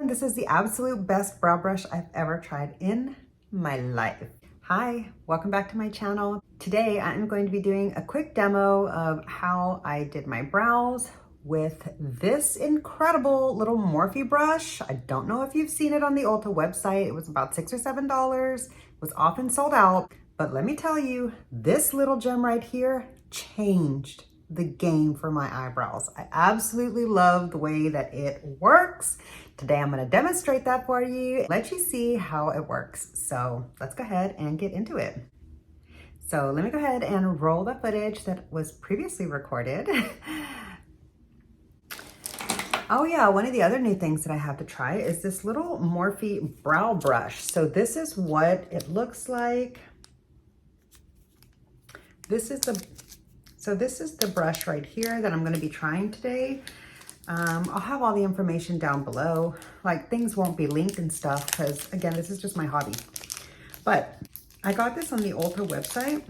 This is the absolute best brow brush I've ever tried in my life. Hi, welcome back to my channel. Today I'm going to be doing a quick demo of how I did my brows with this incredible little Morphe brush. I don't know if you've seen it on the Ulta website. It was about $6 or $7. It was often sold out, but let me tell you, this little gem right here changed the game for my eyebrows. I absolutely love the way that it works. Today I'm going to demonstrate that for you, let you see how it works. So let's go ahead and get into it. So let me go ahead and roll the footage that was previously recorded. Oh yeah, one of the other new things that I have to try is this little Morphe brow brush. So this is what it looks like. This is the brush right here that I'm going to be trying today. I'll have all the information down below. Like, things won't be linked and stuff because, again, this is just my hobby. But I got this on the Ulta website.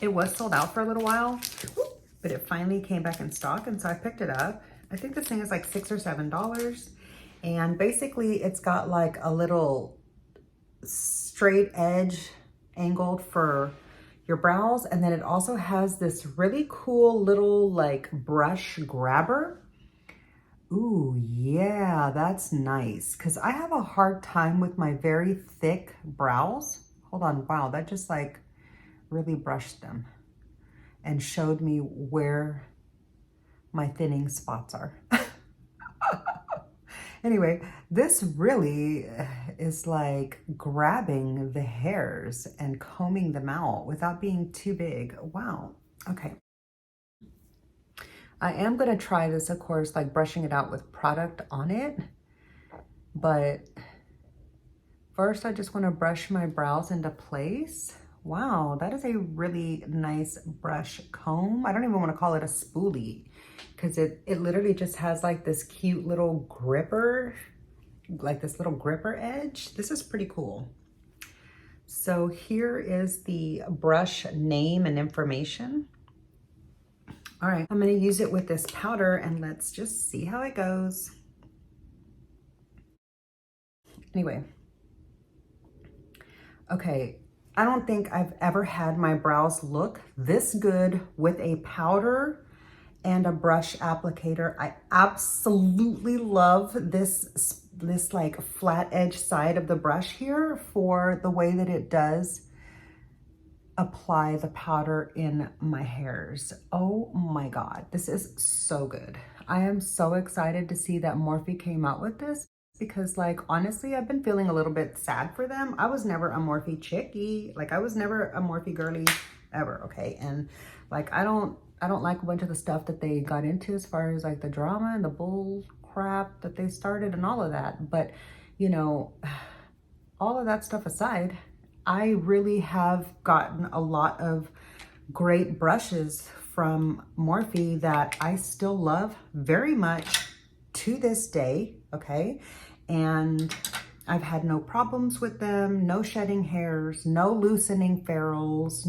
It was sold out for a little while, but it finally came back in stock, and so I picked it up. I think this thing is like $6 or $7. And basically, it's got like a little straight edge angled for your brows, and then it also has this really cool little like brush grabber. Ooh, yeah, that's nice, because I have a hard time with my very thick brows. Hold on, wow, that just like really brushed them and showed me where my thinning spots are. Anyway, this really is like grabbing the hairs and combing them out without being too big. Wow. Okay. I am going to try this, of course, like brushing it out with product on it. But first, I just want to brush my brows into place. Wow, that is a really nice brush comb. I don't even want to call it a spoolie, because it literally just has like this cute little gripper, like this little gripper edge. This is pretty cool. So here is the brush name and information. All right, I'm going to use it with this powder, and let's just see how it goes. Anyway, okay. I don't think I've ever had my brows look this good with a powder and a brush applicator. I absolutely love this like flat edge side of the brush here for the way that it does apply the powder in my hairs. Oh my God, this is so good. I am so excited to see that Morphe came out with this, because like, honestly, I've been feeling a little bit sad for them. I was never a Morphe chickie. Like, I was never a Morphe girly ever, okay? And like, I don't like a bunch of the stuff that they got into as far as like the drama and the bull crap that they started and all of that. But, you know, all of that stuff aside, I really have gotten a lot of great brushes from Morphe that I still love very much to this day, okay? And I've had no problems with them, no shedding hairs, no loosening ferrules,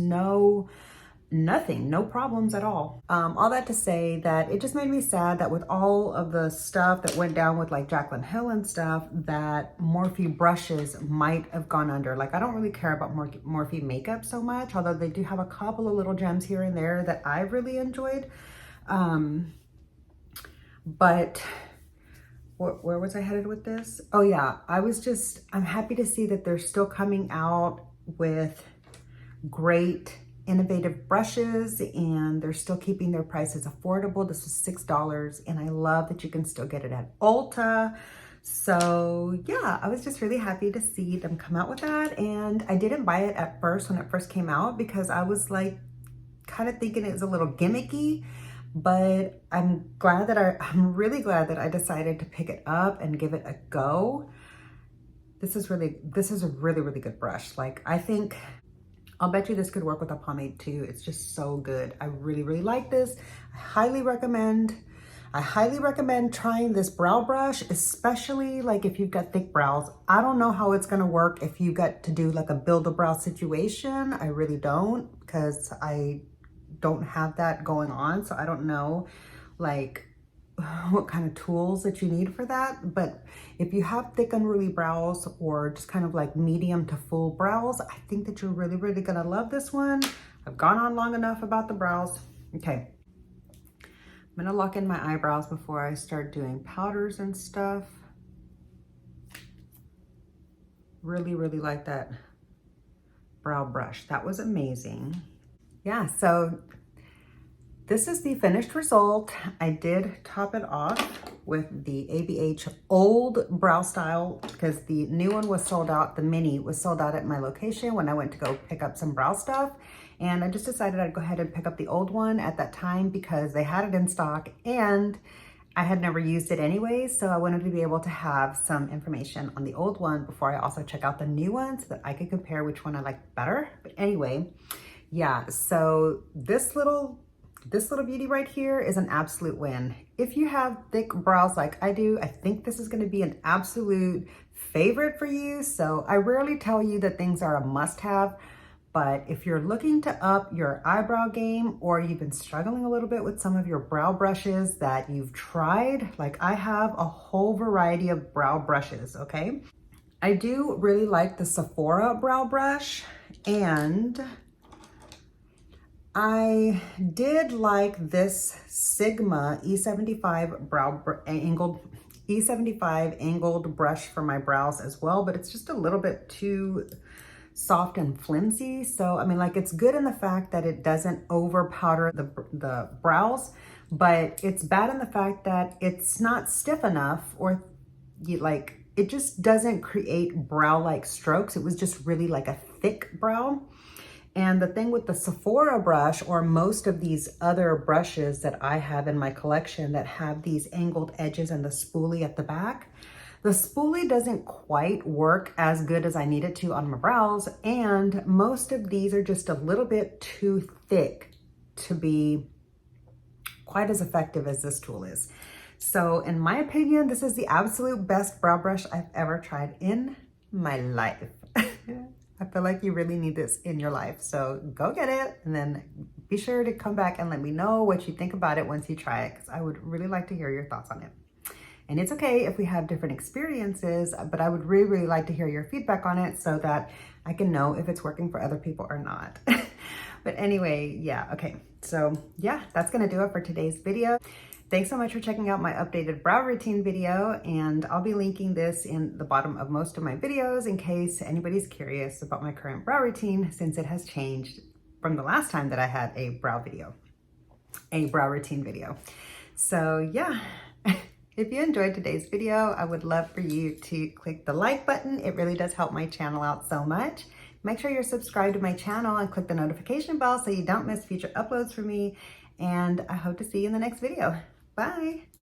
nothing, no problems at all. All that to say that it just made me sad that with all of the stuff that went down with like Jaclyn Hill and stuff, that Morphe brushes might have gone under. Like, I don't really care about Morphe makeup so much, although they do have a couple of little gems here and there that I really enjoyed. But where was I headed with this? Oh yeah, I'm happy to see that they're still coming out with great innovative brushes, and they're still keeping their prices affordable. This was $6, and I love that you can still get it at Ulta. So yeah, I was just really happy to see them come out with that. And I didn't buy it at first when it first came out, because I was like kind of thinking it was a little gimmicky. But I'm really glad that I decided to pick it up and give it a go. This is a really, really good brush. Like, I'll bet you this could work with a pomade too. It's just so good. I really, really like this. I highly recommend trying this brow brush, especially like if you've got thick brows. I don't know how it's gonna work if you got to do like a build-a-brow situation. I really don't, because I don't have that going on. So I don't know like what kind of tools that you need for that. But if you have thick unruly brows or just kind of like medium to full brows, I think that you're really, really gonna love this one. I've gone on long enough about the brows. Okay, I'm gonna lock in my eyebrows before I start doing powders and stuff. Really, really like that brow brush. That was amazing. Yeah, so this is the finished result. I did top it off with the ABH old brow style because the new one was sold out. The mini was sold out at my location when I went to go pick up some brow stuff. And I just decided I'd go ahead and pick up the old one at that time because they had it in stock and I had never used it anyway. So I wanted to be able to have some information on the old one before I also check out the new one so that I could compare which one I like better. But anyway, yeah, so this little beauty right here is an absolute win. If you have thick brows like I do, I think this is gonna be an absolute favorite for you. So I rarely tell you that things are a must-have, but if you're looking to up your eyebrow game or you've been struggling a little bit with some of your brow brushes that you've tried, like I have a whole variety of brow brushes, okay? I do really like the Sephora brow brush, and I did like this Sigma E75 angled brush for my brows as well, but it's just a little bit too soft and flimsy. So, I mean, like it's good in the fact that it doesn't over powder the brows, but it's bad in the fact that it's not stiff enough or it just doesn't create brow-like strokes. It was just really like a thick brow. And the thing with the Sephora brush or most of these other brushes that I have in my collection that have these angled edges and the spoolie at the back, the spoolie doesn't quite work as good as I need it to on my brows. And most of these are just a little bit too thick to be quite as effective as this tool is. So in my opinion, this is the absolute best brow brush I've ever tried in my life. I feel like you really need this in your life. So go get it and then be sure to come back and let me know what you think about it once you try it, because I would really like to hear your thoughts on it. And it's okay if we have different experiences, but I would really, really like to hear your feedback on it so that I can know if it's working for other people or not. But anyway, yeah, okay. So yeah, that's gonna do it for today's video. Thanks so much for checking out my updated brow routine video, and I'll be linking this in the bottom of most of my videos in case anybody's curious about my current brow routine, since it has changed from the last time that I had a brow routine video. So yeah, if you enjoyed today's video, I would love for you to click the like button. It really does help my channel out so much. Make sure you're subscribed to my channel and click the notification bell so you don't miss future uploads from me. And I hope to see you in the next video. Bye.